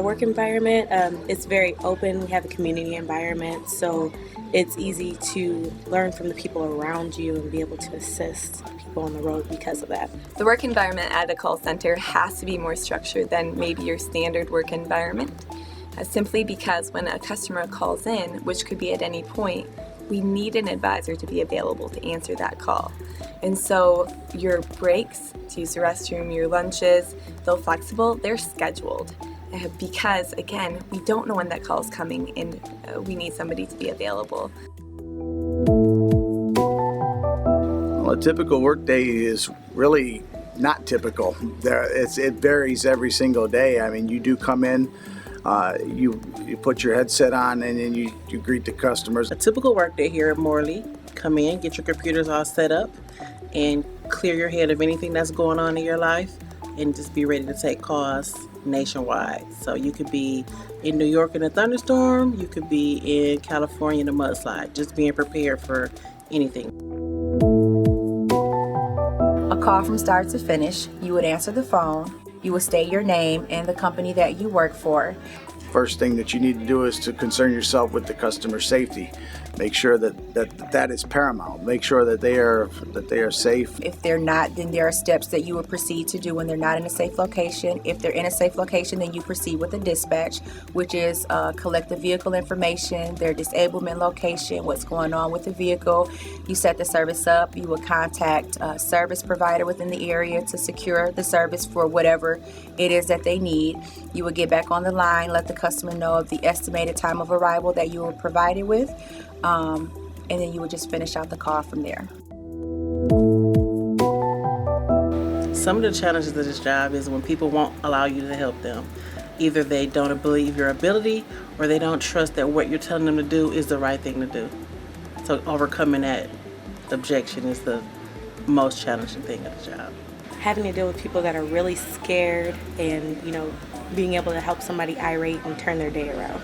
our work environment, it's very open. We have a community environment, so it's easy to learn from the people around you and be able to assist people on the road because of that. The work environment at a call center has to be more structured than maybe your standard work environment, simply because when a customer calls in, which could be at any point, we need an advisor to be available to answer that call. And so your breaks, to use the restroom, your lunches, though flexible, they're scheduled. Because again, we don't know when that call is coming and we need somebody to be available. Well, a typical workday is really not typical. It varies every single day. I mean, you do come in, you put your headset on, and then you greet the customers. A typical workday here at Morley: come in, get your computers all set up, and clear your head of anything that's going on in your life, and just be ready to take calls nationwide. So you could be in New York in a thunderstorm, you could be in California in a mudslide, just being prepared for anything. A call from start to finish, you would answer the phone, you would state your name and the company that you work for. First thing that you need to do is to concern yourself with the customer safety. Make sure that is paramount. Make sure that they are safe. If they're not, then there are steps that you would proceed to do when they're not in a safe location. If they're in a safe location, then you proceed with the dispatch, which is collect the vehicle information, their disablement location, what's going on with the vehicle. You set the service up. You will contact a service provider within the area to secure the service for whatever it is that they need. You will get back on the line, let the customer know of the estimated time of arrival that you were provided with, and then you would just finish out the call from there. Some of the challenges of this job is when people won't allow you to help them. Either they don't believe your ability, or they don't trust that what you're telling them to do is the right thing to do. So overcoming that objection is the most challenging thing of the job. Having to deal with people that are really scared and, being able to help somebody irate and turn their day around.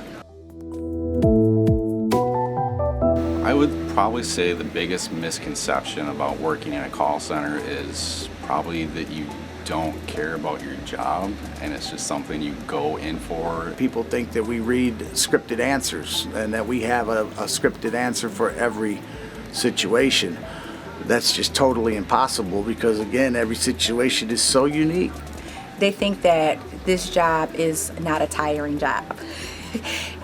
I would probably say the biggest misconception about working in a call center is probably that you don't care about your job and it's just something you go in for. People think that we read scripted answers and that we have a scripted answer for every situation. That's just totally impossible because, again, every situation is so unique. They think that this job is not a tiring job.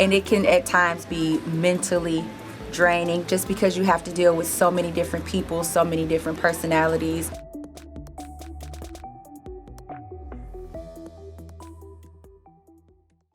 And it can at times be mentally draining just because you have to deal with so many different people, so many different personalities.